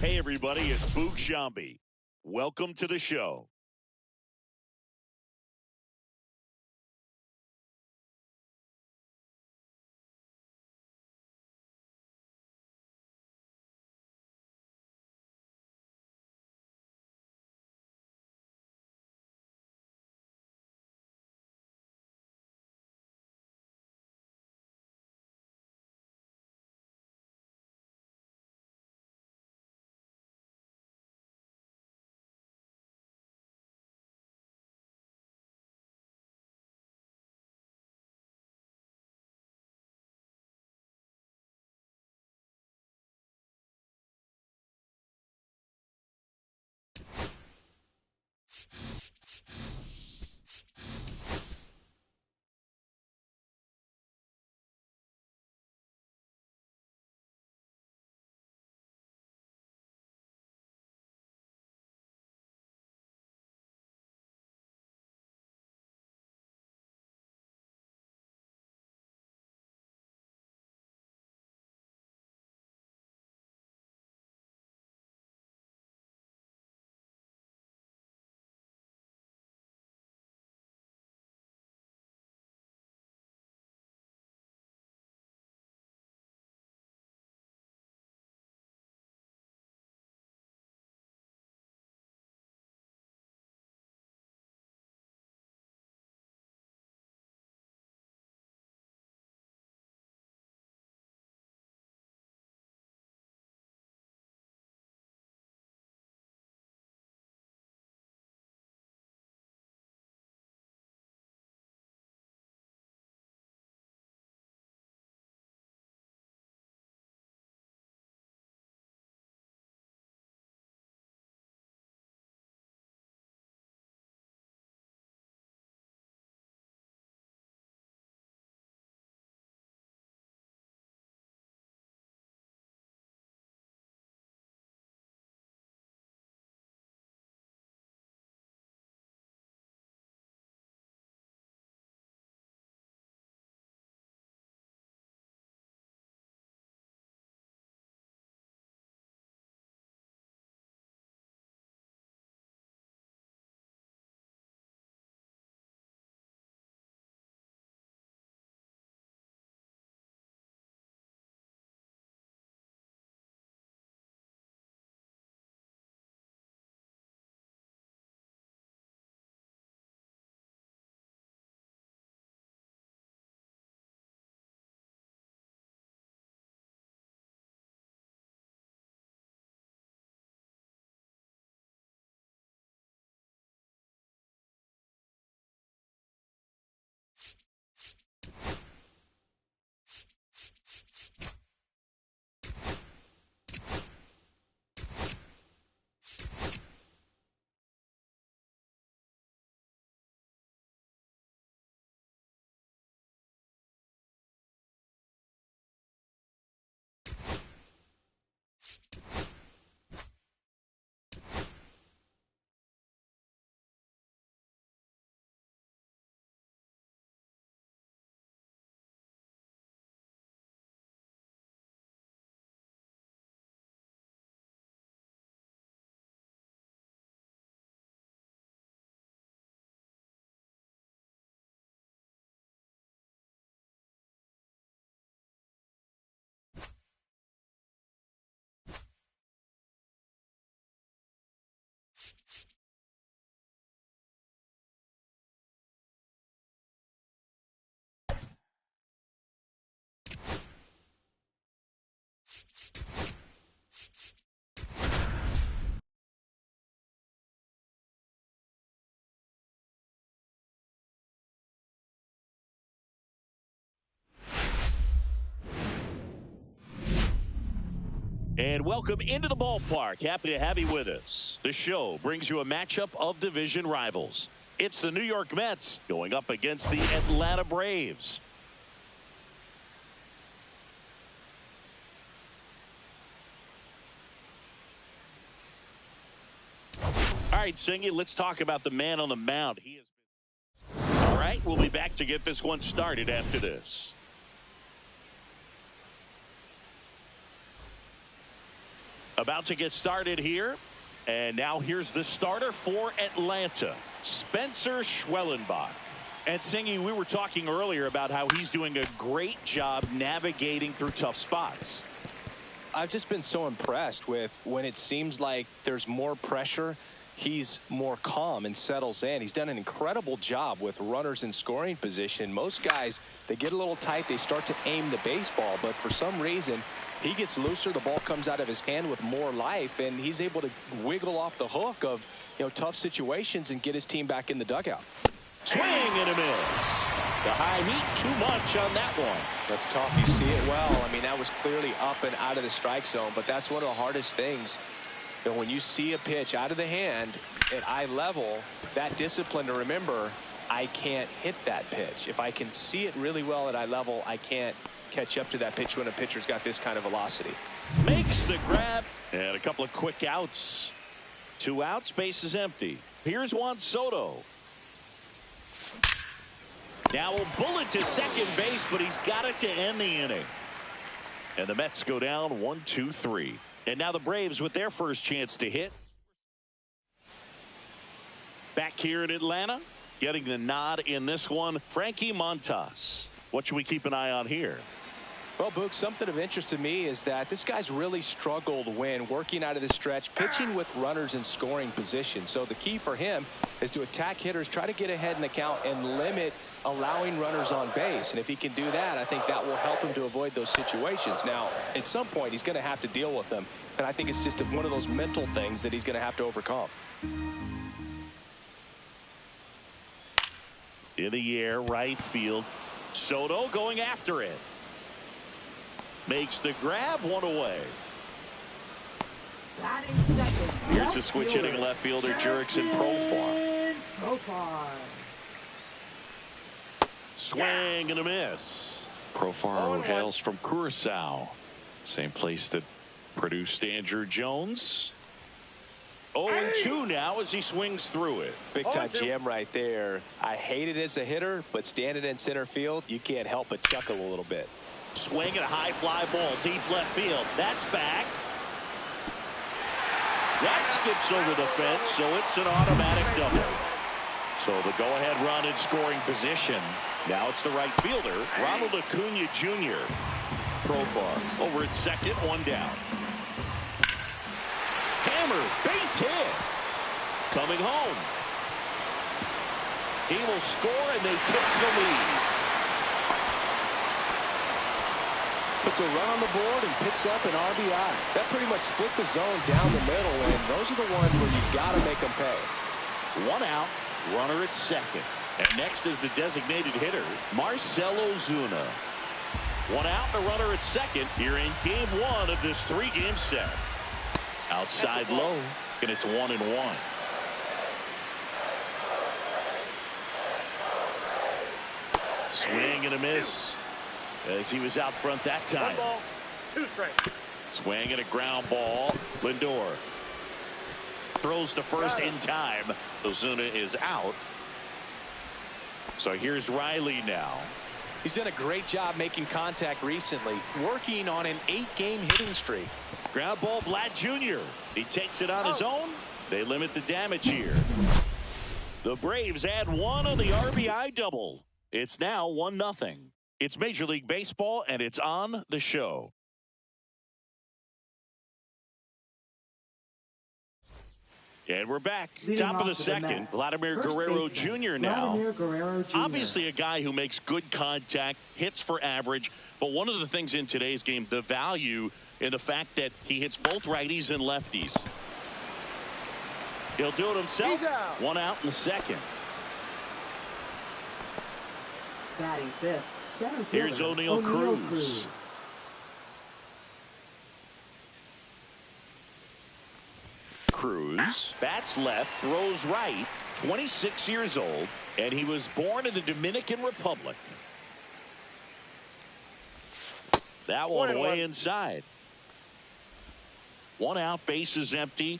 Hey, everybody, it's Boog Shambi. Welcome to the show. And welcome into the ballpark. Happy to have you with us. The show brings you a matchup of division rivals. It's the New York Mets going up against the Atlanta Braves. All right, Singy, let's talk about the man on the mound. He is. All right, we'll be back to get this one started after this. About to get started here. And now here's the starter for Atlanta, Spencer Schwellenbach. And Singy, we were talking earlier about how he's doing a great job navigating through tough spots. I've just been so impressed with when it seems like there's more pressure, he's more calm and settles in. He's done an incredible job with runners in scoring position. Most guys, they get a little tight, they start to aim the baseball, but for some reason, he gets looser, the ball comes out of his hand with more life, and he's able to wiggle off the hook of, tough situations and get his team back in the dugout. Swing and a miss. The high heat, too much on that one. That's tough. You see it well. I mean, that was clearly up and out of the strike zone, but that's one of the hardest things. When you see a pitch out of the hand at eye level, that discipline to remember, I can't hit that pitch. If I can see it really well at eye level, I can't catch up to that pitch when a pitcher's got this kind of velocity. Makes the grab, and a couple of quick outs. 2 outs, base is empty. Here's Juan Soto. Now a bullet to second base, but he's got it to end the inning. And the Mets go down 1-2-3. And now the Braves with their first chance to hit. Back here in Atlanta, getting the nod in this one, Frankie Montas. What should we keep an eye on here? Well, Boog, something of interest to me is that this guy's really struggled when working out of the stretch, pitching with runners in scoring position. So the key for him is to attack hitters, try to get ahead in the count, and limit allowing runners on base. And if he can do that, I think that will help him to avoid those situations. Now, at some point, he's going to have to deal with them. And I think it's just one of those mental things that he's going to have to overcome. In the air, right field. Soto going after it. Makes the grab, one away. Here's the switch hitting left fielder, Jurickson Profar. Swing and a miss. Profar, who hails from Curacao. Same place that produced Andrew Jones. 0-2 now as he swings through it. Big time jam right there. I hate it as a hitter, but standing in center field, you can't help but chuckle a little bit. Swing and a high fly ball deep left field. That's back. That skips over the fence, so it's an automatic double. So the go-ahead run in scoring position. Now it's the right fielder, Ronald Acuna Jr. Profar over at second, 1 down. Hammer, base hit. Coming home. He will score, and they take the lead. Puts a run on the board and picks up an RBI. That pretty much split the zone down the middle, and those are the ones where you got to make them pay. 1 out, runner at second. And next is the designated hitter, Marcell Ozuna. 1 out, a runner at second here in game 1 of this 3-game set. Outside low, and it's 1-1. Swing and a miss as he was out front that time. 1 ball, 2 strikes. Swing and a ground ball. Lindor throws to first in time. Ozuna is out. So here's Riley now. He's done a great job making contact recently, working on an 8-game hitting streak. Ground ball, Vlad Jr. He takes it on his own. They limit the damage here. The Braves add 1 on the RBI double. It's now 1-0. It's Major League Baseball, and it's on the show. And we're back. Top of the second. Vladimir Guerrero Jr. now. Obviously a guy who makes good contact, hits for average. But one of the things in today's game, the value in the fact that he hits both righties and lefties. He'll do it himself. 1 out in the second. Batting fifth. Here's O'Neal Cruz. Cruz bats left, throws right, 26 years old, and he was born in the Dominican Republic. That one away inside. 1 out, base is empty.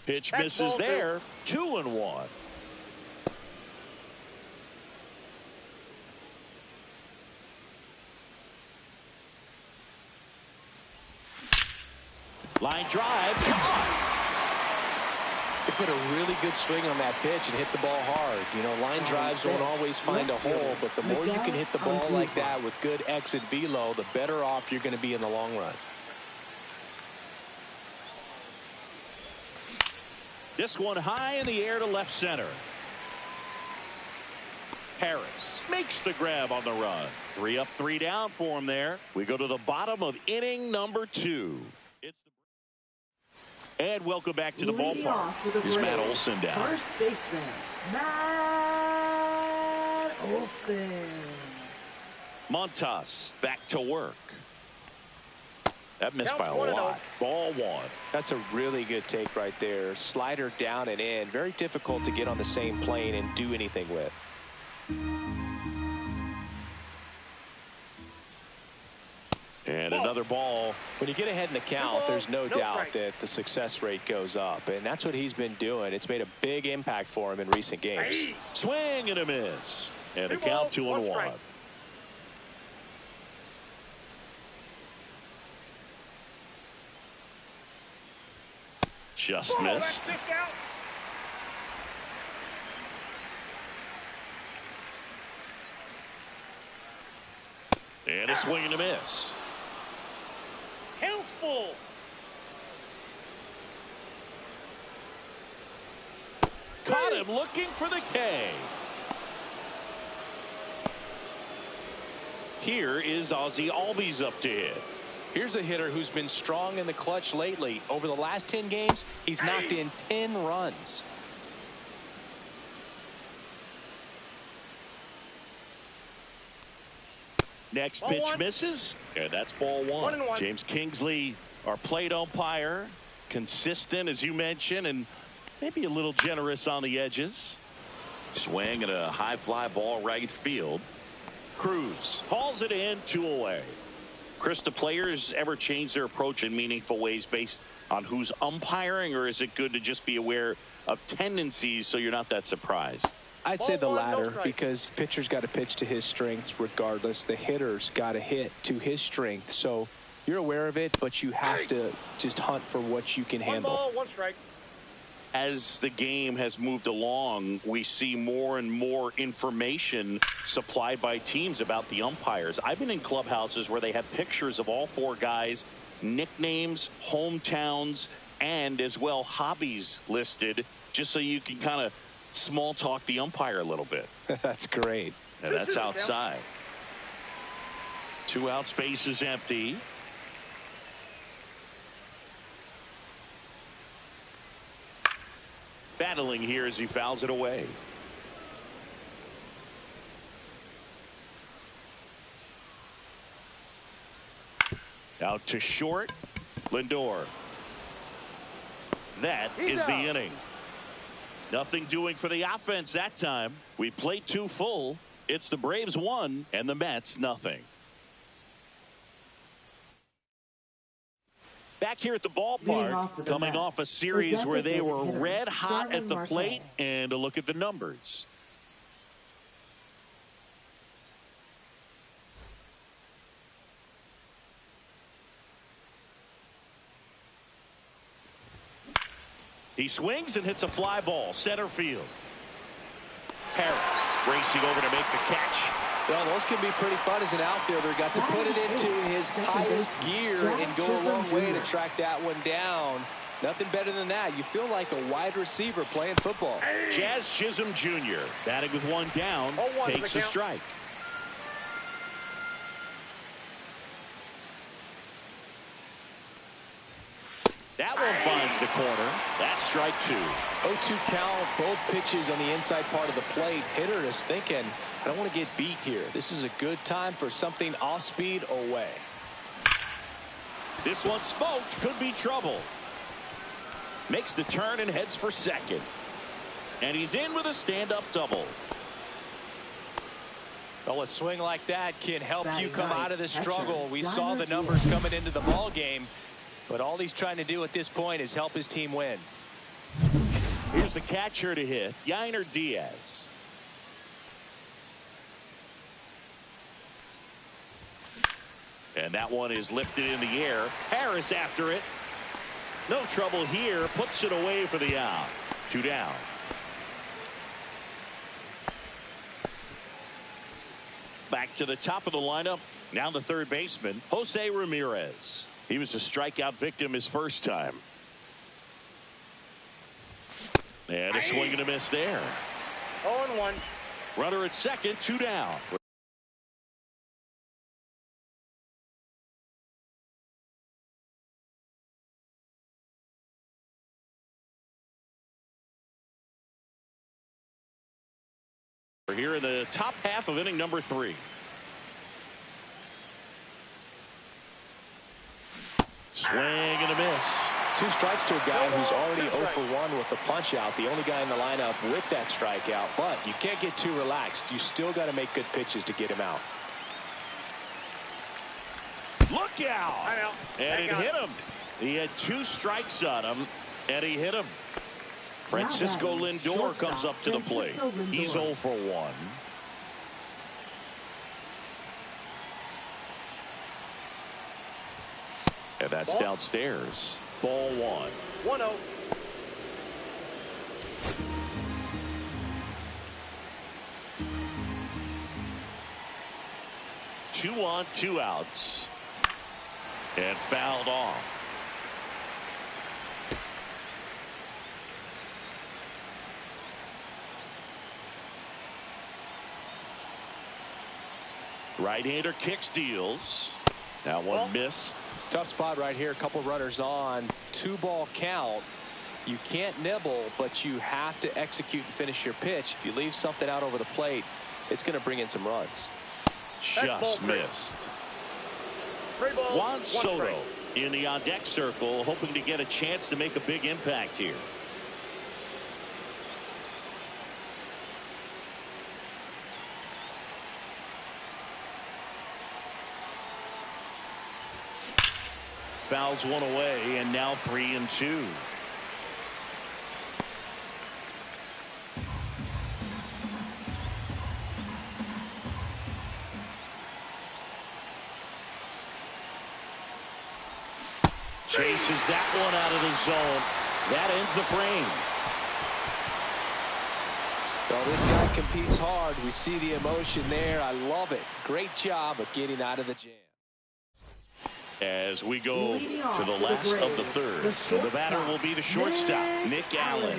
Pitch misses there. 2-1. Line drive. Gone. He put a really good swing on that pitch and hit the ball hard. You know, line drives won't always find a hole, but the more you can hit the ball like that with good exit velo, the better off you're going to be in the long run. This one high in the air to left center. Harris makes the grab on the run. 3 up, 3 down for him there. We go to the bottom of inning number 2. And welcome back to the ballpark. Here's Matt Olson down. First baseman, Matt Olson. Montas back to work. That missed by a lot. Ball 1. That's a really good take right there. Slider down and in. Very difficult to get on the same plane and do anything with. And another ball. When you get ahead in the count, there's no doubt that the success rate goes up. And that's what he's been doing. It's made a big impact for him in recent games. Swing and a miss. And a count 2-1. Just missed. And a swing and a miss. Helpful. Caught him looking for the K. Here is Ozzie Albies up to hit. Here's a hitter who's been strong in the clutch lately. Over the last 10 games, he's knocked in 10 runs. Next pitch misses, and that's ball 1. 1-1. James Kingsley, our plate umpire, consistent as you mentioned, and maybe a little generous on the edges. Swing and a high fly ball right field. Cruz hauls it in, 2 away. Chris, do players ever change their approach in meaningful ways based on who's umpiring, or is it good to just be aware of tendencies so you're not that surprised? I'd say the latter, because the pitcher's got to pitch to his strengths regardless. The hitter's got to hit to his strength. So you're aware of it, but you have to just hunt for what you can handle. 1 ball, 1 strike. As the game has moved along, we see more and more information supplied by teams about the umpires. I've been in clubhouses where they have pictures of all 4 guys, nicknames, hometowns, and as well hobbies listed, just so you can kind of small talk the umpire a little bit. That's great. And that's outside. 2 out, space is empty. Battling here as he fouls it away. Out to short. Lindor. That is the inning. Nothing doing for the offense that time. We played 2 full. It's the Braves 1 and the Mets nothing. Back here at the ballpark, coming off a series where they were red hot at the plate, and a look at the numbers. He swings and hits a fly ball, center field. Harris racing over to make the catch. Well, those can be pretty fun as an outfielder. Got to put it into his highest gear and go a long way to track that one down. Nothing better than that. You feel like a wide receiver playing football. Jazz Chisholm Jr. batting with 1 down, takes a strike. That one finds the corner. That's strike 2. 0-2 count, both pitches on the inside part of the plate. Hitter is thinking, I don't want to get beat here. This is a good time for something off speed away. This one smoked, could be trouble. Makes the turn and heads for second. And he's in with a stand-up double. Well, a swing like that can help you come out of the struggle. We saw the numbers coming into the ball game, but all he's trying to do at this point is help his team win. Here's the catcher to hit, Yainer Diaz. And that one is lifted in the air. Harris after it. No trouble here. Puts it away for the out. 2 down. Back to the top of the lineup. Now the third baseman, Jose Ramirez. He was a strikeout victim his first time. And a swing and a miss there. 0-1. Runner at second, 2 down. We're here in the top half of inning number 3. Swing and a miss. 2 strikes to a guy who's already 0 for 1 with the punch out. The only guy in the lineup with that strikeout. But you can't get too relaxed. You still got to make good pitches to get him out. Look out. And it hit him. He had 2 strikes on him, and he hit him. Francisco Lindor comes up to the plate. He's 0 for 1. And that's downstairs. Ball 1. 1-0. 2 on, 2 outs. And fouled off. Right-hander kicks, deals. That one missed. Tough spot right here. A couple runners on. 2-ball count. You can't nibble, but you have to execute and finish your pitch. If you leave something out over the plate, it's going to bring in some runs. Just missed. Juan Soto in the on-deck circle, hoping to get a chance to make a big impact here. Fouls one away, and now 3-2. Chases that one out of the zone. That ends the frame. So this guy competes hard. We see the emotion there. I love it. Great job of getting out of the jam. As we go to the last of the third, the batter will be the shortstop, Nick Allen.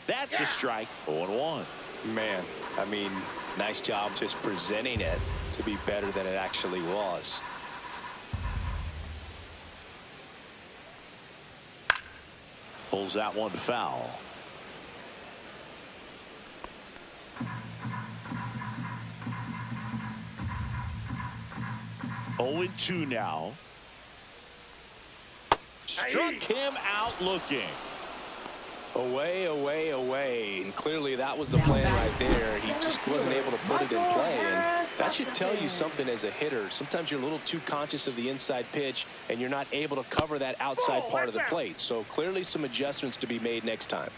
That's a strike. 0-1. Man, I mean, nice job just presenting it to be better than it actually was. Pulls that one foul. Oh, 2 now. Struck him out looking. Away, away, away. And clearly that was the plan right there. He just wasn't able to put it in play. And that should tell you something as a hitter. Sometimes you're a little too conscious of the inside pitch, and you're not able to cover that outside part of the plate. So clearly some adjustments to be made next time.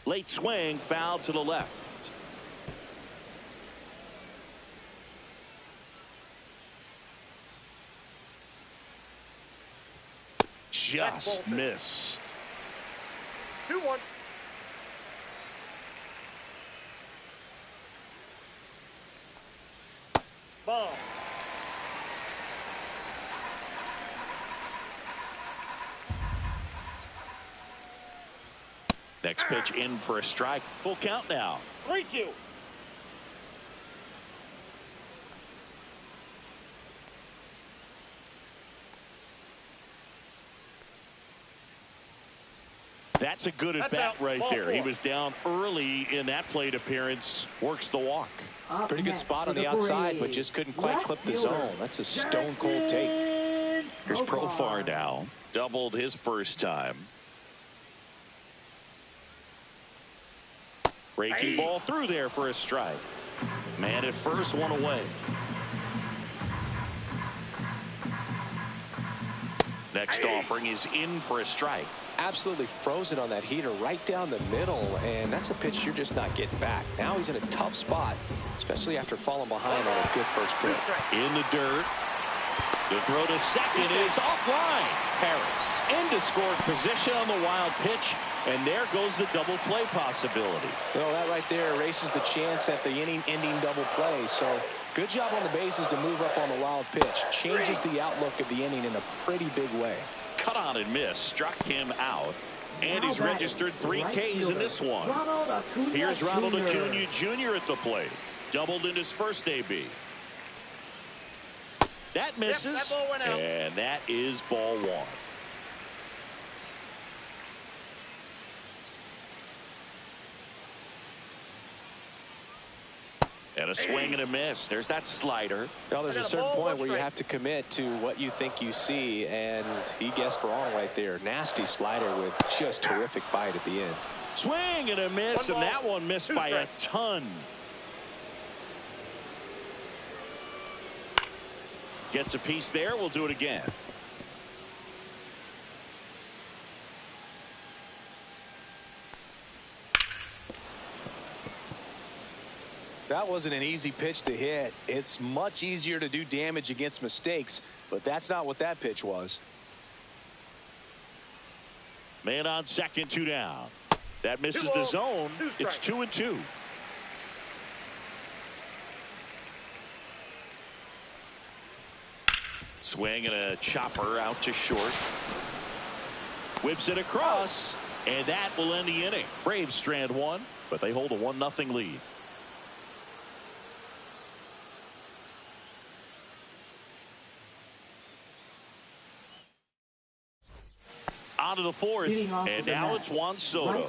Late swing, foul to the left. Just missed. 2-1. Ball. Next pitch in for a strike. Full count now. 3-2. That's a good at bat right there. He was down early in that plate appearance. Works the walk. Pretty good spot on the outside, but just couldn't quite clip the zone. That's a stone cold take. Here's Profar now. Doubled his first time. Breaking ball through there for a strike. Man at first, one away. Next offering is in for a strike. absolutely frozen on that heater right down the middle, and that's a pitch you're just not getting back. Now he's in a tough spot, especially after falling behind on a good first pitch. In the dirt. The throw to second is offline. Harris into scoring position on the wild pitch, and there goes the double play possibility. Well, that right there erases the chance at the inning-ending double play. So good job on the bases to move up on the wild pitch. Changes the outlook of the inning in a pretty big way. Cut on and miss, struck him out, and he's registered 3 Ks in this one. Here's Ronald Acuna Jr. at the plate. Doubled in his first AB. That misses, that ball went out. And that is ball 1. And a swing and a miss. There's that slider. Well, there's a certain point where you have to commit to what you think you see, and he guessed wrong right there. Nasty slider with just terrific bite at the end. Swing and a miss, and that one missed by a ton. Gets a piece there. We'll do it again. That wasn't an easy pitch to hit. It's much easier to do damage against mistakes, but that's not what that pitch was. Man on second, 2 down. That misses the zone. It's 2-2. Swing and a chopper out to short. Whips it across, and that will end the inning. Braves strand 1, but they hold a 1-0 lead. On to the 4th, and now it's Juan Soto.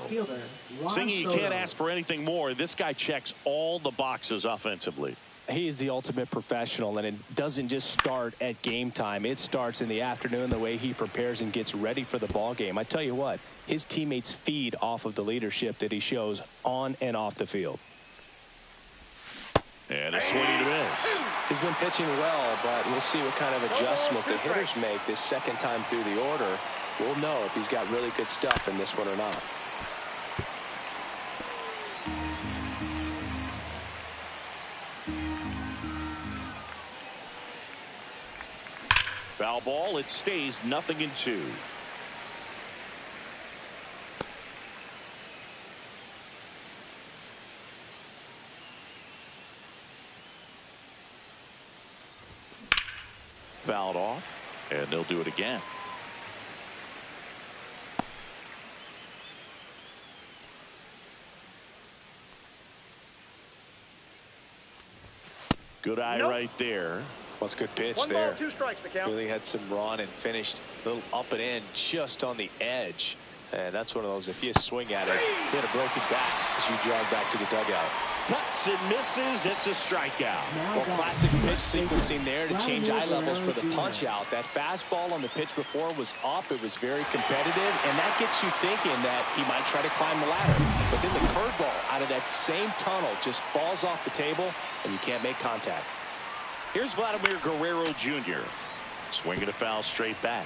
Singy, you can't ask for anything more. This guy checks all the boxes offensively. He's the ultimate professional, and it doesn't just start at game time. It starts in the afternoon, the way he prepares and gets ready for the ball game. I tell you what, his teammates feed off of the leadership that he shows on and off the field. And a swing and a miss. He's been pitching well, but we'll see what kind of adjustment the hitters make this second time through the order. We'll know if he's got really good stuff in this one or not. Foul ball. It stays 0-2. Fouled off, and they'll do it again. Good eye right there. What's good pitch 1 there. ball, 2 strikes the count. Really had some run and finished a little up and in just on the edge. And that's one of those, if you swing at it, you had a broken back as you jog back to the dugout. Cuts and misses. It's a strikeout. Well, classic pitch sequencing there to change eye levels for the punch out. That fastball on the pitch before was up. It was very competitive, and that gets you thinking that he might try to climb the ladder. But then the curveball out of that same tunnel just falls off the table, and you can't make contact. Here's Vladimir Guerrero Jr. Swinging a foul straight back.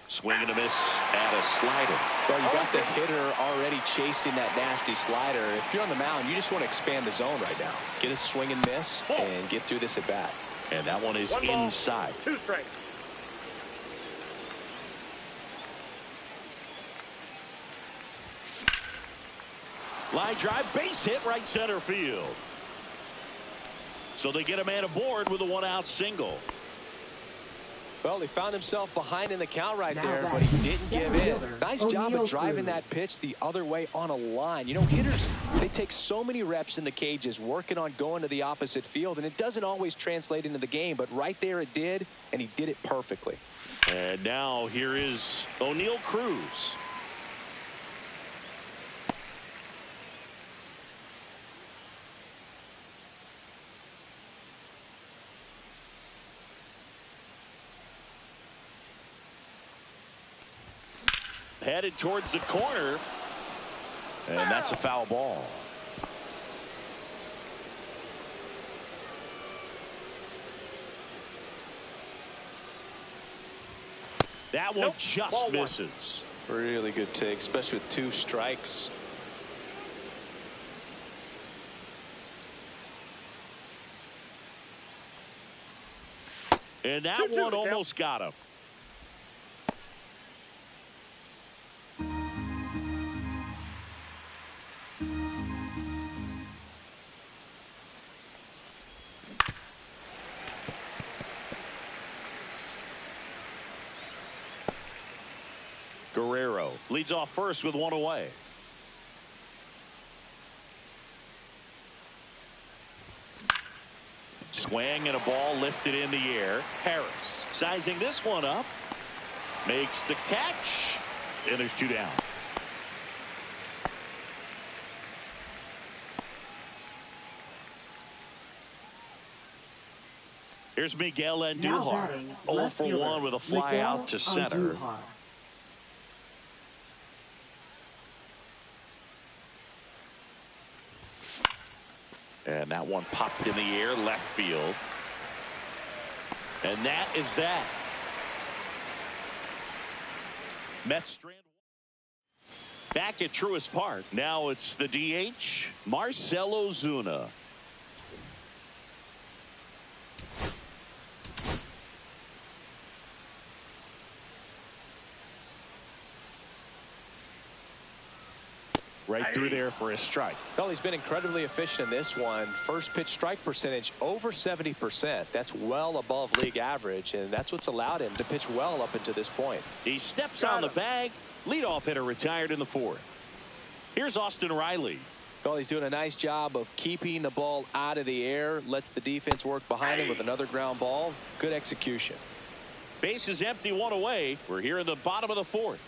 Swing and a miss and a slider. Well, you got the hitter already chasing that nasty slider. If you're on the mound, you just want to expand the zone right now. Get a swing and miss and get through this at bat. And that one is 1 ball, inside. 2 strikes. Line drive, base hit, right center field. So they get a man aboard with a 1-out single. Well, he found himself behind in the count right there, but he didn't give in. Nice job of driving that pitch the other way on a line. You know, hitters, they take so many reps in the cages working on going to the opposite field, and it doesn't always translate into the game, but right there it did, and he did it perfectly. And now here is O'Neal Cruz. Headed towards the corner, and that's a foul ball. That one just Ball misses. Really good take, especially with 2 strikes. And that one almost got him. Guerrero leads off first with 1 away. Swing and a ball lifted in the air. Harris sizing this one up. Makes the catch. And there's 2 down. Here's Miguel Andujar. 0 for 1 with a fly out to center. And that one popped in the air, left field. And that is that. Mets strand back at Truist Park. Now it's the DH, Marcell Ozuna. Right through there for a strike. Well, he's been incredibly efficient in this one. First pitch strike percentage over 70%. That's well above league average, and that's what's allowed him to pitch well up until this point. He steps on the bag. Leadoff hitter retired in the 4th. Here's Austin Riley. Well, he's doing a nice job of keeping the ball out of the air. Lets the defense work behind him with another ground ball. Good execution. Base is empty, 1 away. We're here in the bottom of the 4th.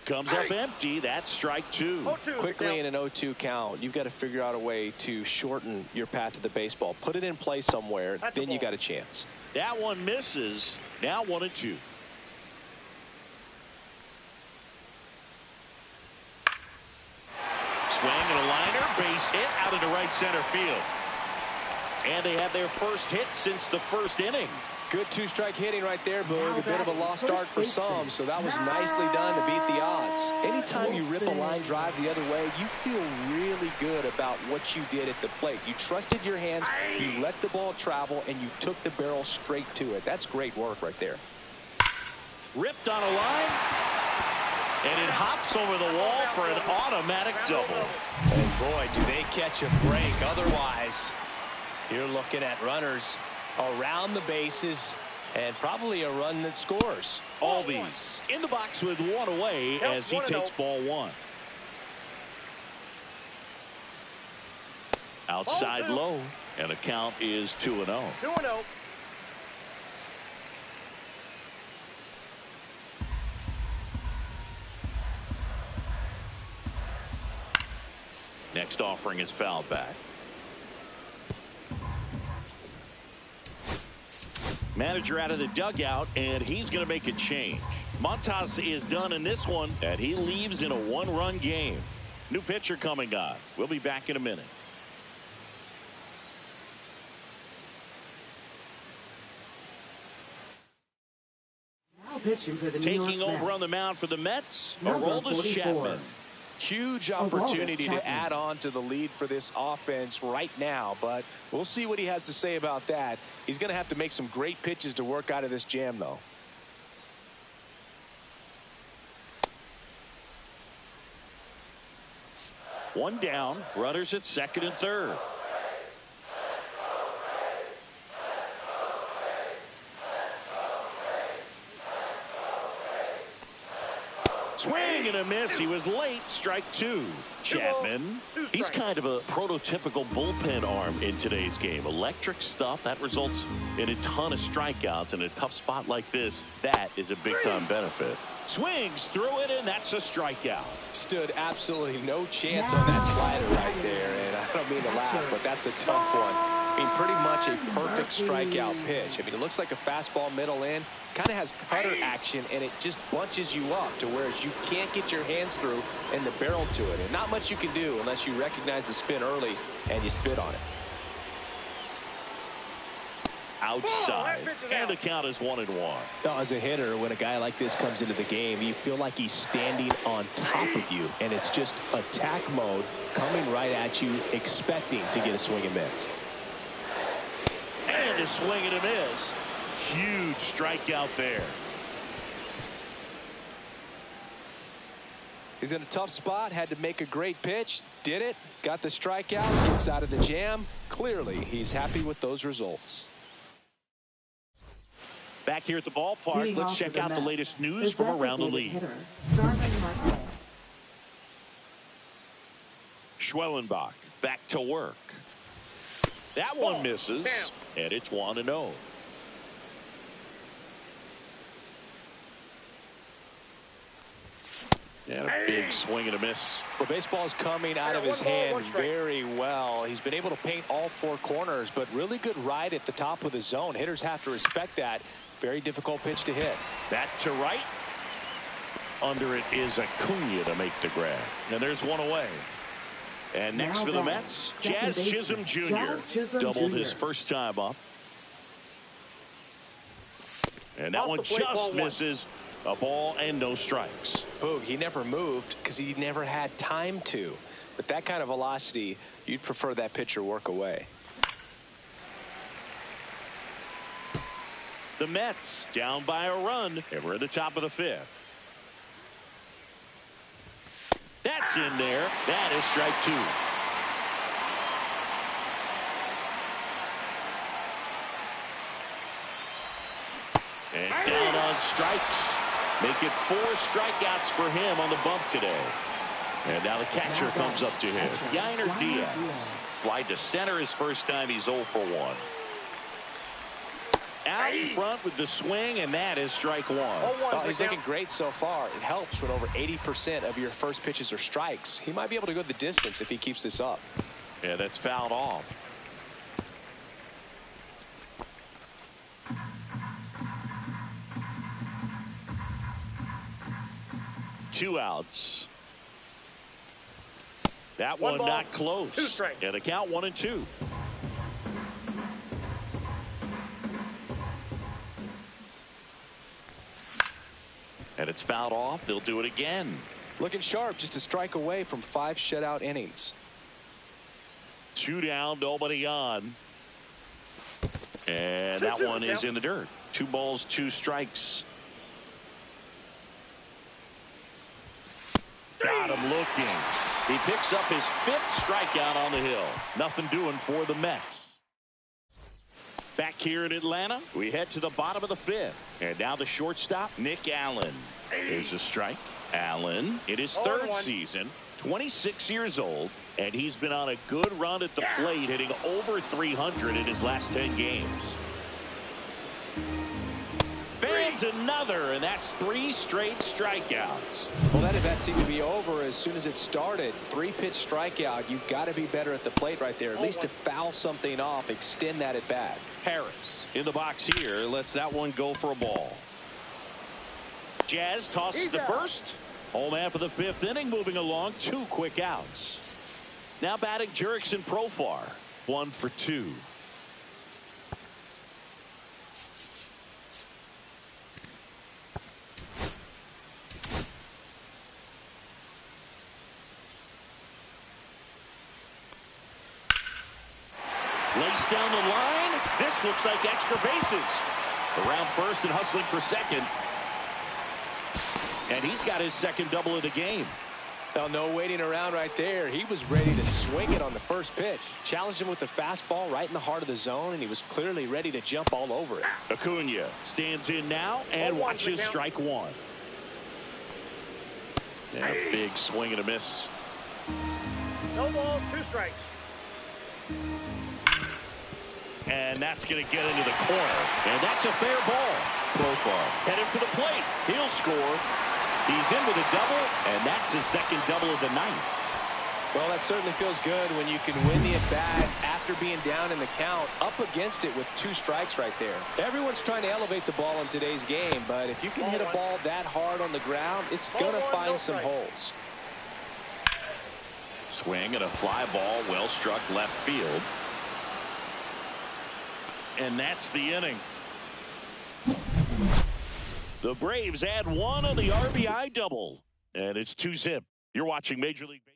Comes up empty. That's strike 2. Quickly in an 0-2 count, you've got to figure out a way to shorten your path to the baseball. Put it in play somewhere, then you got a chance. That one misses. Now 1-2. Swing and a liner. Base hit out into right center field. And they have their first hit since the 1st inning. Good 2-strike hitting right there, Boog. A bit of a lost start for some, so that was nicely done to beat the odds. Anytime you rip a line drive the other way, you feel really good about what you did at the plate. You trusted your hands, you let the ball travel, and you took the barrel straight to it. That's great work right there. Ripped on a line, and it hops over the wall for an automatic double. And boy, do they catch a break. Otherwise, you're looking at runners around the bases and probably a run that scores. Albies in the box with 1 away as he takes ball 1. Outside low, and the count is 2-0. 2-0. Next offering is fouled back. Manager out of the dugout, and he's going to make a change. Montas is done in this one, and he leaves in a 1-run game. New pitcher coming on. We'll be back in a minute. Taking over on the mound for the Mets, Aroldis Chapman. Huge opportunity to add on to the lead for this offense right now, but we'll see what he has to say about that. He's going to have to make some great pitches to work out of this jam, though. One down, runners at second and third. Swing and a miss. He was late. Strike 2. Chapman, he's kind of a prototypical bullpen arm in today's game. Electric stuff that results in a ton of strikeouts in a tough spot like this. That is a big time benefit. Swings through it, and that's a strikeout. Stood absolutely no chance on that slider right there, and I don't mean to laugh, but that's a tough one. I mean, pretty much a perfect strikeout pitch. I mean, it looks like a fastball middle in, kind of has cutter action, and it just bunches you up to where you can't get your hands through and the barrel to it. And not much you can do unless you recognize the spin early and you spit on it. outside. And the count is 1-1. Now, as a hitter, when a guy like this comes into the game, you feel like he's standing on top of you, and it's just attack mode coming right at you, expecting to get a swing and miss. And a swing and a miss. Huge strikeout there. He's in a tough spot, had to make a great pitch, did it, got the strikeout, gets out of the jam. Clearly, he's happy with those results. Back here at the ballpark, let's check out the latest news from around the league. Schwellenbach back to work. That one misses, and it's 1-0. And a big swing and a miss. The baseball is coming out of his hand very well. He's been able to paint all four corners, but really good ride at the top of the zone. Hitters have to respect that. Very difficult pitch to hit. That to right. Under it is Acuna to make the grab. And there's one away. And next for the Mets, Jazz Chisholm Jr. doubled his first time up. And that one just misses. A ball and no strikes. Boog, he never moved because he never had time to. With that kind of velocity, you'd prefer that pitcher work away. The Mets down by a run, and we're at the top of the fifth. That's in there. That is strike two. And down on strikes. Make it 4 strikeouts for him on the bump today. And now the catcher comes up to him. Yainer Diaz. Fly to center his first time. He's 0 for 1. Out in front with the swing, and that is strike one. Well, he's looking great so far. It helps when over 80% of your first pitches are strikes. He might be able to go the distance if he keeps this up. Yeah, that's fouled off. Two outs. That one not close. And the count 1-2. And it's fouled off. They'll do it again. Looking sharp, just a strike away from 5 shutout innings. 2 down, nobody on. And that one is in the dirt. 2 balls, 2 strikes. Got him looking. He picks up his 5th strikeout on the hill. Nothing doing for the Mets. Back here in Atlanta, we head to the bottom of the 5th. And now the shortstop, Nick Allen. There's a strike. Allen in his 3rd season, 26 years old, and he's been on a good run at the plate, hitting over 300 in his last 10 games. Fans another, and that's 3 straight strikeouts. Well, that event seemed to be over as soon as it started. 3-pitch strikeout. You've got to be better at the plate right there, at least to foul something off, extend that at bat. Harris in the box here lets that one go for a ball. Jazz tosses to first. Home half of the 5th inning, moving along. 2 quick outs. Now batting Jurickson Profar. 1 for 2. Lace down the line. This looks like extra bases. Around first and hustling for second. And he's got his 2nd double of the game. Well, no waiting around right there. He was ready to swing it on the first pitch. Challenged him with the fastball right in the heart of the zone, and he was clearly ready to jump all over it. Acuna stands in now and watches strike one. And a big swing and a miss. No balls, 2 strikes. And that's going to get into the corner. And that's a fair ball. Profar headed for the plate. He'll score. He's in with a double, and that's his 2nd double of the night. Well, that certainly feels good when you can win the at-bat after being down in the count, up against it with 2 strikes right there. Everyone's trying to elevate the ball in today's game, but if you can hit a ball that hard on the ground, it's going to find some holes. Swing and a fly ball, well struck left field. and that's the inning. The Braves add one on the RBI double, and it's 2-zip. You're watching Major League Baseball.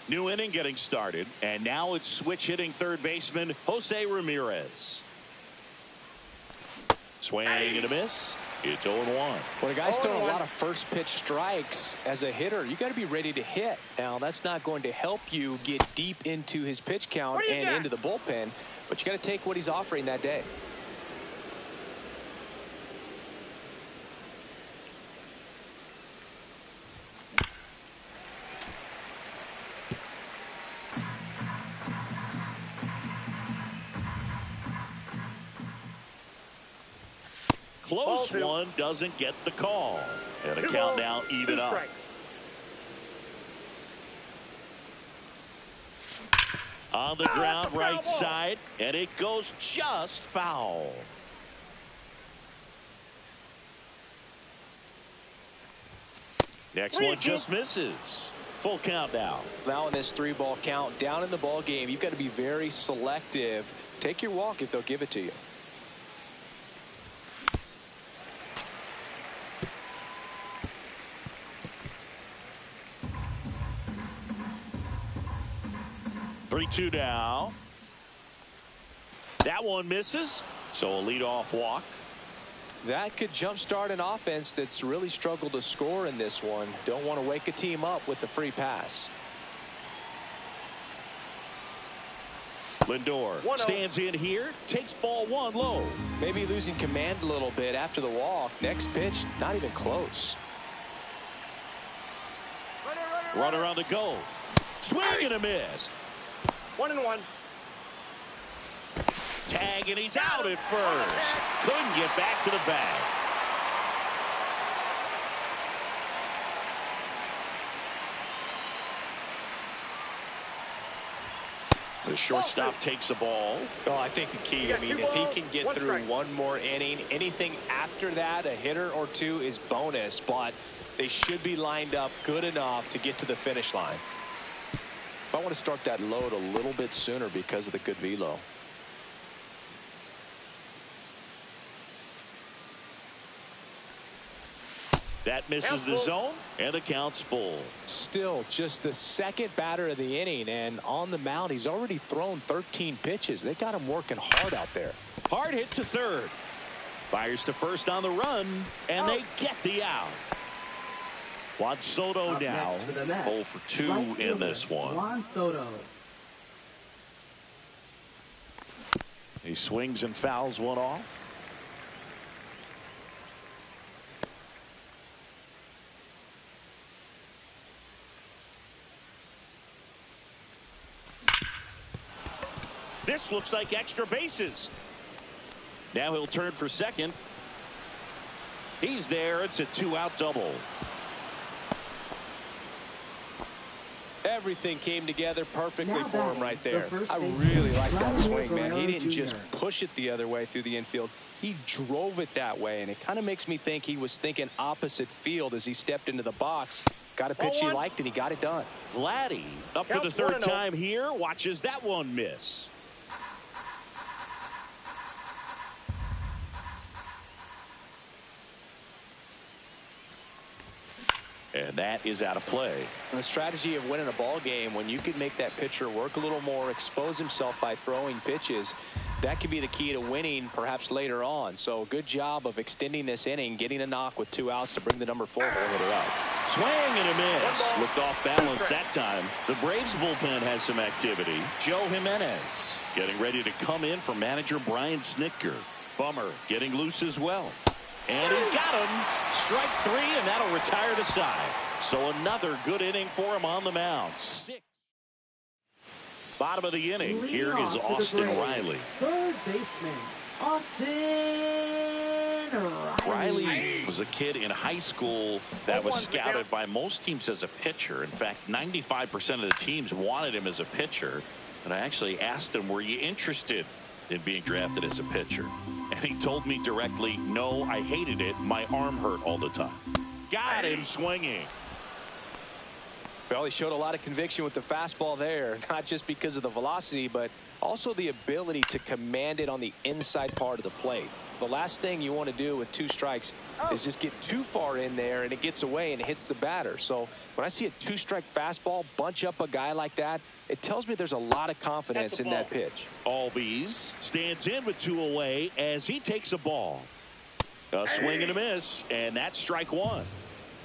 New inning getting started, and now it's switch hitting third baseman Jose Ramirez. Swing and a miss. It's 0-1. When a guy's throwing a lot of first pitch strikes as a hitter, you got to be ready to hit. Now, that's not going to help you get deep into his pitch count and into the bullpen, but you got to take what he's offering that day. Close one doesn't get the call. And a count now even up. On the ground right side, and it goes just foul. Next one just misses. Full count now. Now in this 3-ball count, down in the ball game, you've got to be very selective. Take your walk if they'll give it to you. Three-two now. That one misses, so a leadoff walk. That could jumpstart an offense that's really struggled to score in this one. Don't want to wake a team up with the free pass. Lindor stands in here, takes ball one low. Maybe losing command a little bit after the walk. Next pitch, not even close. Runner on the go. Swing and a miss. 1-1. Tag, and he's out at first. Couldn't get back to the bag. The shortstop takes the ball. Oh, I think the key, I mean, if he can get through one more inning, anything after that, a hitter or two is bonus, but they should be lined up good enough to get to the finish line. I want to start that load a little bit sooner because of the good velo. That misses the zone, and the count's full. Still just the second batter of the inning, and on the mound, he's already thrown 13 pitches. They got him working hard out there. Hard hit to third. Fires to first on the run, and they get the out. Juan Soto now 0 for 2 in this one. Juan Soto. He swings and fouls one off. This looks like extra bases. Now he'll turn for second. He's there. It's a 2-out double. Everything came together perfectly for him right there. I really like that swing, man. He didn't just push it the other way through the infield. He drove it that way, and it kind of makes me think he was thinking opposite field as he stepped into the box. Got a pitch he liked, and he got it done. Vladdy up for the third time here. Watches that one miss. And that is out of play. And the strategy of winning a ball game, when you can make that pitcher work a little more, expose himself by throwing pitches, that could be the key to winning perhaps later on. So good job of extending this inning, getting a knock with 2 outs to bring the number 4 hole hitter up. Swing and a miss. Looked off balance that time. The Braves bullpen has some activity. Joe Jimenez getting ready to come in for manager Brian Snitker. Bummer getting loose as well. And he got him. Strike 3, and that'll retire the side. So another good inning for him on the mound. 6. Bottom of the inning. Here is Austin Riley. Third baseman, Austin Riley. Riley was a kid in high school that was scouted by most teams as a pitcher. In fact, 95% of the teams wanted him as a pitcher. And I actually asked him, were you interested in being drafted as a pitcher? And he told me directly, no, I hated it. My arm hurt all the time. Got him swinging. Well, he showed a lot of conviction with the fastball there, not just because of the velocity, but also the ability to command it on the inside part of the plate. The last thing you want to do with 2 strikes is just get too far in there and it gets away and it hits the batter. So when I see a 2-strike fastball bunch up a guy like that, it tells me there's a lot of confidence in that pitch. Albies stands in with 2 away as he takes a ball. A swing and a miss, and that's strike 1.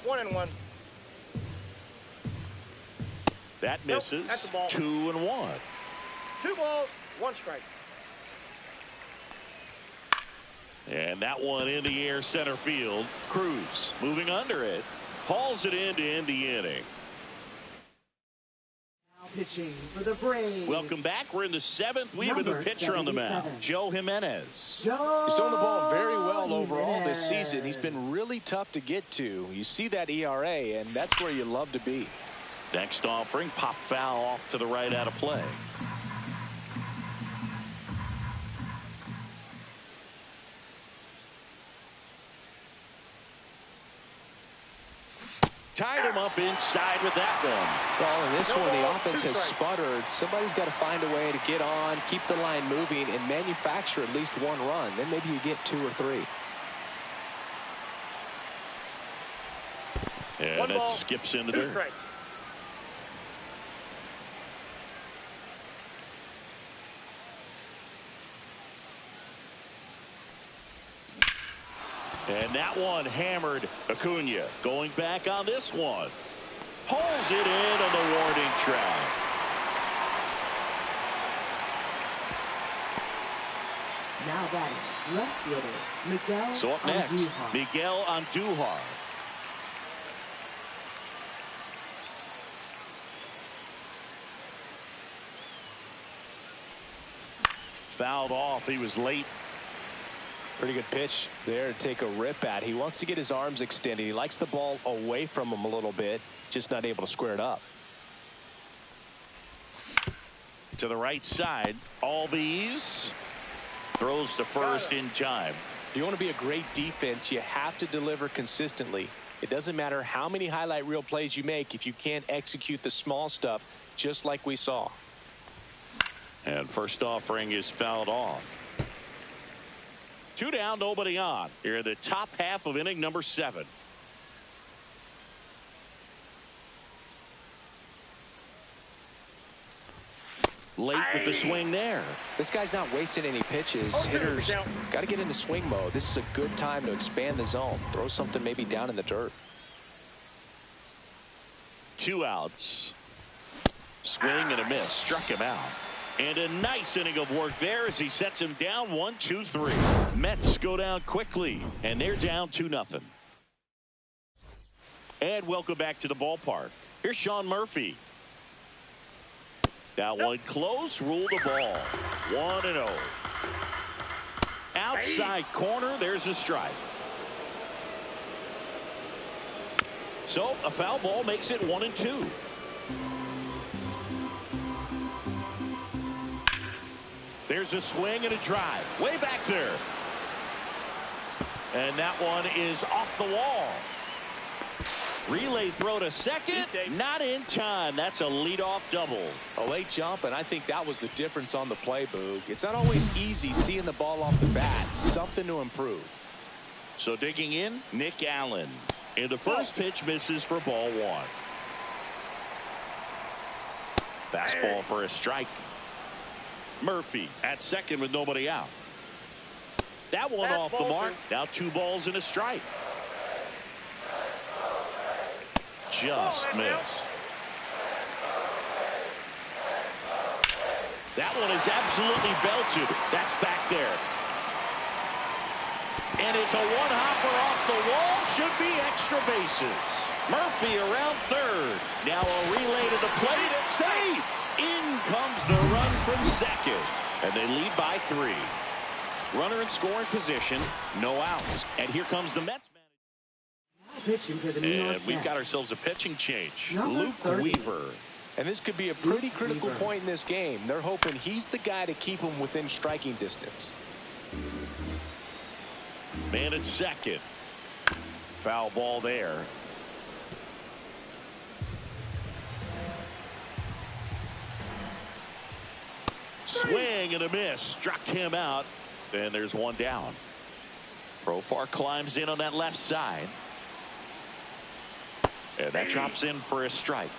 1-1. That misses. That's a ball. 2-1. 2 balls, 1 strike. And that one in the air center field. Cruz moving under it. Hauls it in to end the inning. Now pitching for the Braves. Welcome back. We're in the 7th. We have a new pitcher on the mound. Joe Jimenez. He's throwing the ball very well overall this season. He's been really tough to get to. You see that ERA, and that's where you love to be. Next offering, pop foul off to the right out of play. Tied him up inside with that one. Well, in this one, the offense has sputtered. Somebody's got to find a way to get on, keep the line moving, and manufacture at least 1 run. Then maybe you get 2 or 3. And it skips into there. Strike. And that one hammered. Acuna going back on this one. Pulls it in on the warning track. Now batting, left fielder, Miguel So up next, Andujar. Miguel Andujar. Fouled off. He was late. Pretty good pitch there to take a rip at. He wants to get his arms extended. He likes the ball away from him a little bit, just not able to square it up. To the right side, Albies throws to first in time. If you want to be a great defense, you have to deliver consistently. It doesn't matter how many highlight reel plays you make if you can't execute the small stuff, just like we saw. And first offering is fouled off. 2 down, nobody on. Here in the top half of inning number 7. Late with the swing there. This guy's not wasting any pitches. Hitters got to get into swing mode. This is a good time to expand the zone. Throw something maybe down in the dirt. 2 outs. Swing and a miss. Struck him out. And a nice inning of work there as he sets him down 1-2-3. Mets go down quickly, and they're down 2-0. And welcome back to the ballpark. Here's Sean Murphy. That one close, ruled the ball. 1-0. Outside corner, there's a strike. So a foul ball makes it 1-2. There's a swing and a drive. Way back there. And that one is off the wall. Relay throw to second. Not in time. That's a leadoff double. A late jump, and I think that was the difference on the play, Boog. It's not always easy seeing the ball off the bat. Something to improve. So digging in, Nick Allen. And the first pitch misses for ball 1. Fastball for a strike. Murphy at second with nobody out. That one off the mark. Now 2 balls and a strike. Just missed. That one is absolutely belted. That's back there. And it's a 1-hopper off the wall. Should be extra bases. Murphy around third. Now a relay to the plate. Safe. In comes the run from second. And they lead by 3. Runner in scoring position. No outs. And here comes the Mets. Pitching for the New York And we've Mets. got ourselves a pitching change. Number Luke 30. Weaver. And this could be a pretty critical point in this game. They're hoping he's the guy to keep him within striking distance. Man at second. Foul ball there. Swing and a miss. Struck him out. And there's one down. Profar climbs in on that left side. And that drops in for a strike.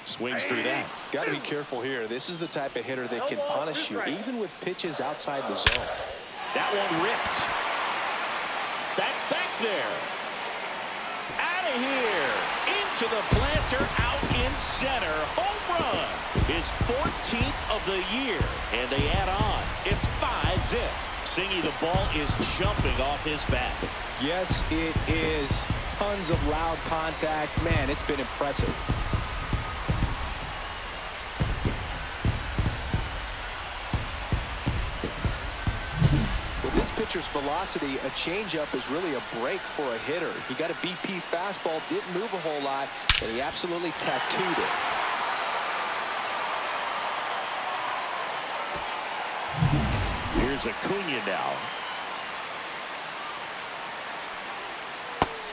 Swings through that. Got to be careful here. This is the type of hitter that can punish you even with pitches outside the zone. That one ripped. That's back there. Out of here. Into the planter, out in center. Home run. His 14th of the year. And they add on. It's 5-zip. Singy, the ball is jumping off his bat. Yes, it is. Tons of loud contact. Man, it's been impressive. With this pitcher's velocity, a changeup is really a break for a hitter. He got a BP fastball, didn't move a whole lot, and he absolutely tattooed it. Here's Acuna now.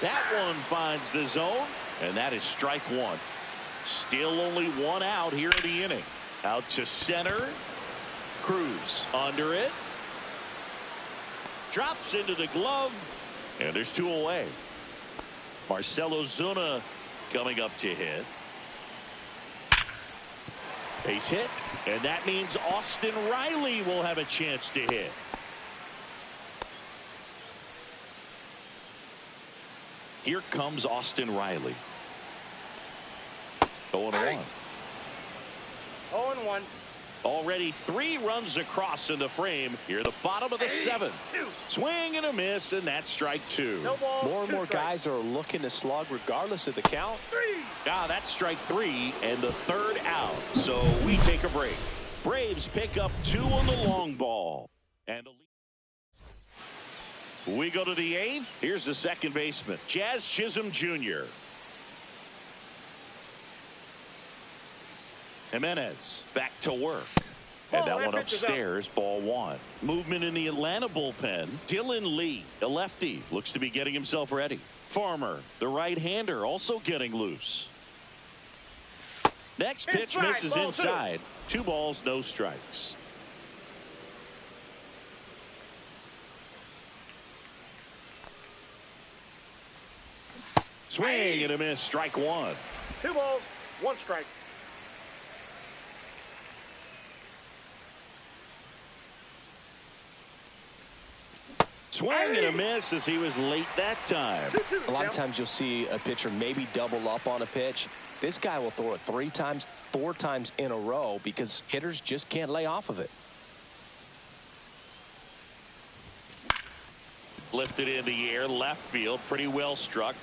That one finds the zone, and that is strike one. Still only one out here in the inning. Out to center. Cruz under it. Drops into the glove, and there's two away. Marcelo Zuna coming up to hit. Base hit, and that means Austin Riley will have a chance to hit. Here comes Austin Riley. 0-1. 0-1. Already 3 runs across in the frame. Here, the bottom of the 7th. Swing and a miss, and that's strike 2. No ball, More and more guys are looking to slug regardless of the count. That's strike 3 and the 3rd out. So we take a break. Braves pick up 2 on the long ball. And we go to the 8th. Here's the second baseman, Jazz Chisholm Jr. Jimenez back to work. And that one upstairs, ball 1. Movement in the Atlanta bullpen. Dylan Lee, a lefty, looks to be getting himself ready. Farmer, the right-hander, also getting loose. Next pitch misses inside. 2 balls, no strikes. Swing and a miss, strike 1. 2 balls, 1 strike. Swing and a miss as he was late that time. A lot of times you'll see a pitcher maybe double up on a pitch. This guy will throw it 3 times, 4 times in a row because hitters just can't lay off of it. Lifted in the air, left field, pretty well struck.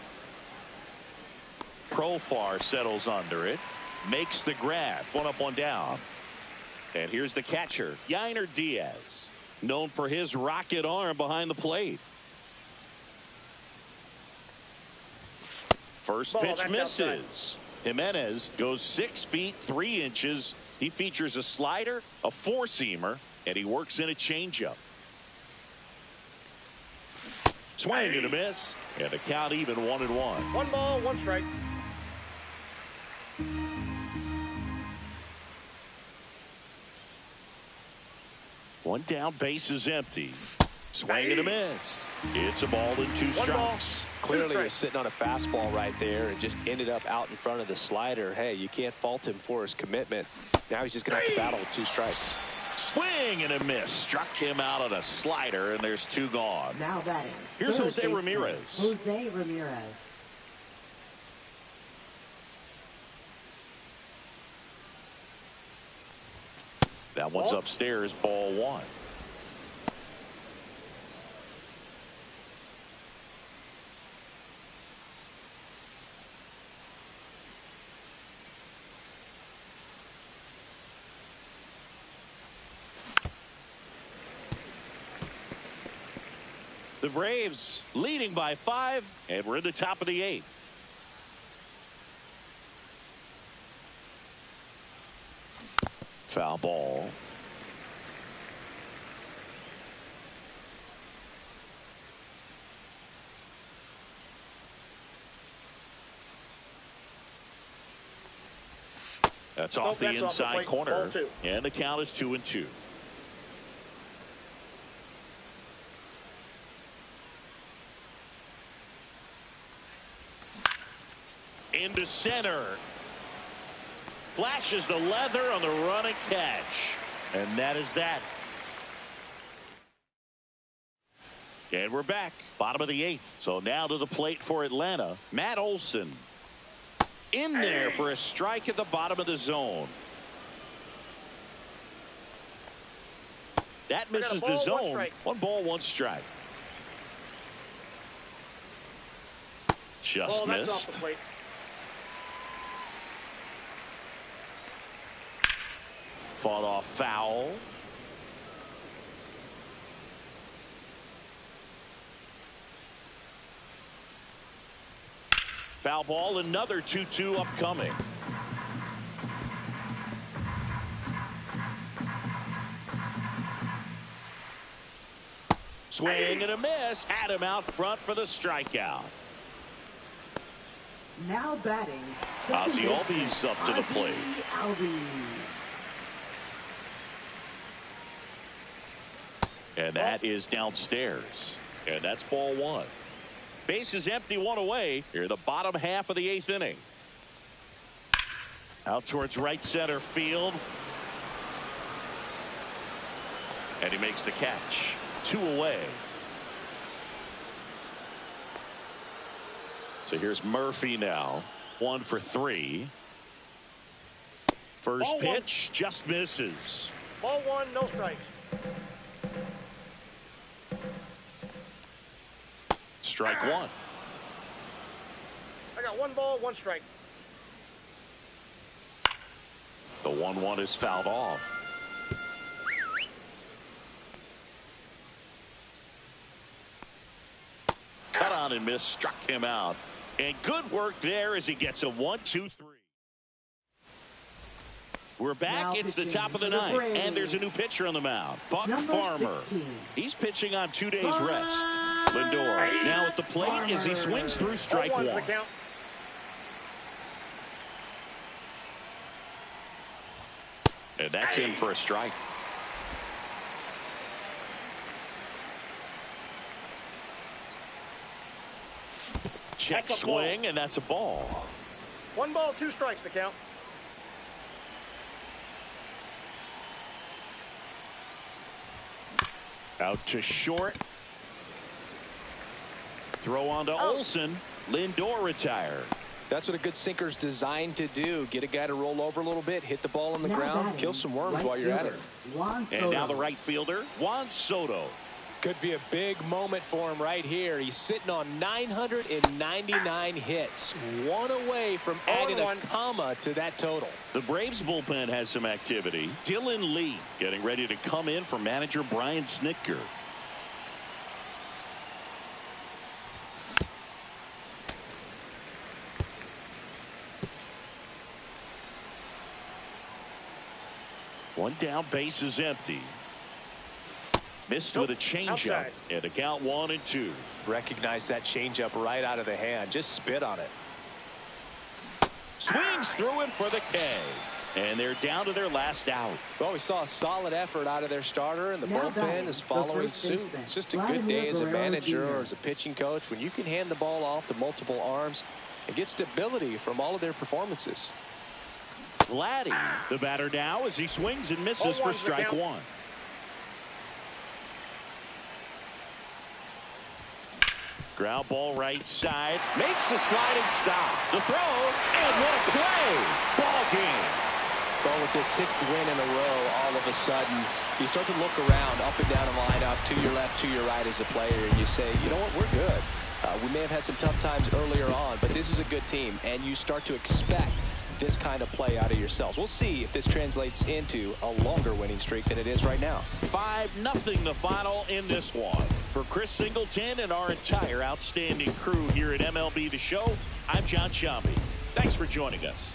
Profar settles under it, makes the grab, 1 up, 1 down. And here's the catcher, Yainer Diaz, known for his rocket arm behind the plate. First pitch misses. Jimenez goes 6 feet 3 inches. He features a slider, a 4-seamer, and he works in a changeup. Swing and a miss, and the count even 1-1. 1 ball, 1 strike. One down, base is empty. Swing and a miss. It's a ball and 2 strikes. Clearly he was sitting on a fastball right there and just ended up out in front of the slider. Hey, you can't fault him for his commitment. Now he's just going to have to battle with 2 strikes. Swing and a miss. Struck him out on a slider, and there's 2 gone. Now batting. Here's Jose Ramirez. Jose Ramirez. That one's upstairs, ball 1. The Braves leading by 5, and we're in the top of the 8th. Foul ball. That's off the inside corner. And the count is 2-2. Into center. Flashes the leather on the run and catch. And that is that. And we're back. Bottom of the 8th. So now to the plate for Atlanta. Matt Olson. In there for a strike at the bottom of the zone. That misses the zone. 1 ball, 1 strike. Just missed. Fought off foul. Foul ball, another 2-2 upcoming. Swing and a miss. Had him out front for the strikeout. Now batting. Ozzie Albies up to the plate. And that is downstairs. And that's ball 1. Base is empty, 1 away. Here in the bottom half of the 8th inning. Out towards right center field. And he makes the catch. 2 away. So here's Murphy now. 1 for 3. First Ball pitch just misses. Ball 1, no strikes. Strike 1. I got 1 ball, 1 strike. The 1-1 is fouled off. Cut on and miss, struck him out. And good work there as he gets a 1-2-3. We're back. Now it's the top of the 9th, and there's a new pitcher on the mound. Buck Farmer. 16. He's pitching on 2 days rest. Lindor now at the plate as he swings through strike 1. And that's in for a strike. Check swing, and that's a ball. 1 ball, 2 strikes the count. Out to short. Throw on to Olson. Lindor retired. That's what a good sinker's designed to do. Get a guy to roll over a little bit, hit the ball on the ground, kill some worms while you're at it. And now the right fielder, Juan Soto. Could be a big moment for him right here. He's sitting on 999 hits. 1 away from adding a comma to that total. The Braves bullpen has some activity. Dylan Lee getting ready to come in for manager Brian Snitker. One down, base is empty. Missed with a changeup, and a count 1-2. Recognize that changeup right out of the hand. Just spit on it. Swings through it for the K. And they're down to their last out. Well, we saw a solid effort out of their starter, and the bullpen is following suit. It's just a good day as a manager or as a pitching coach when you can hand the ball off to multiple arms and get stability from all of their performances. Vladdy, the batter now as he swings and misses for strike 1. Ground ball right side. Makes a sliding stop. The throw, and what a play. Ball game. Well, with this 6th win in a row, all of a sudden, you start to look around up and down the lineup, to your left, to your right as a player, and you say, you know what, we're good. We may have had some tough times earlier on, but this is a good team, and you start to expect this kind of play out of yourselves. We'll see if this translates into a longer winning streak than it is right now. 5-0 the final in this one. For Chris Singleton and our entire outstanding crew here at MLB The Show, I'm John Shambi. Thanks for joining us.